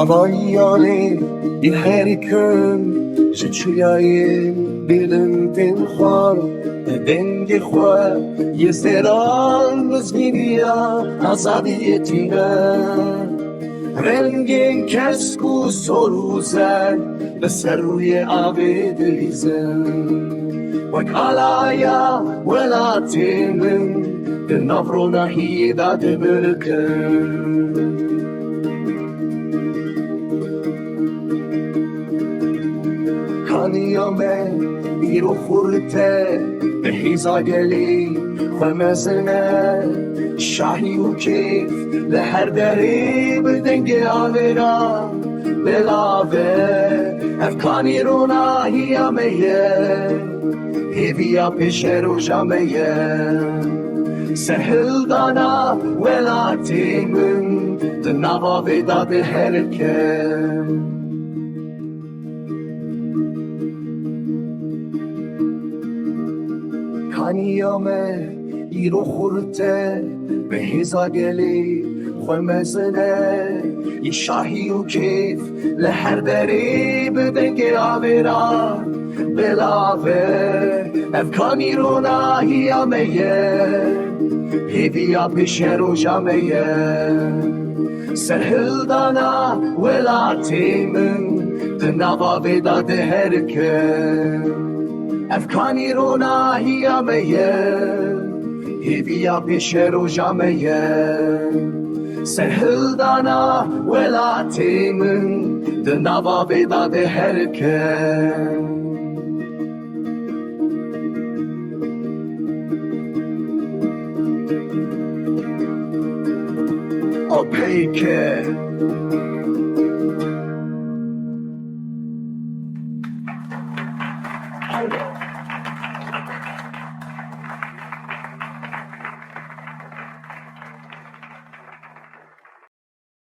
Amayali in herikön Jitchuyayin bilin bin khar Ben gekhwa Yeseran mizginiya Azadiyetine Rengin kesku soruzen Beser ruye abedilizen Vak alaya velatimin Denavrona hida demirken Kaniyame bir okurte Behiza geli Khemezine Şahi u keyf Le her deri Bedenge avera Belave Efkani rona hiyameye Heviya peşer o jameye Sehil dana velatimin Dnava veda de herken Kaniyame iro khurte behiza geli khemezene Yishahi u keyf le her deri bedenge avera Belave evkani rona hiyameye Heviya peşer o jameye Sehil dana velatimin Dnava veda de herken Efkani rona hiyameye Heviya peşer o jameye Sehil dana velatimin Dnava veda de herken O peyke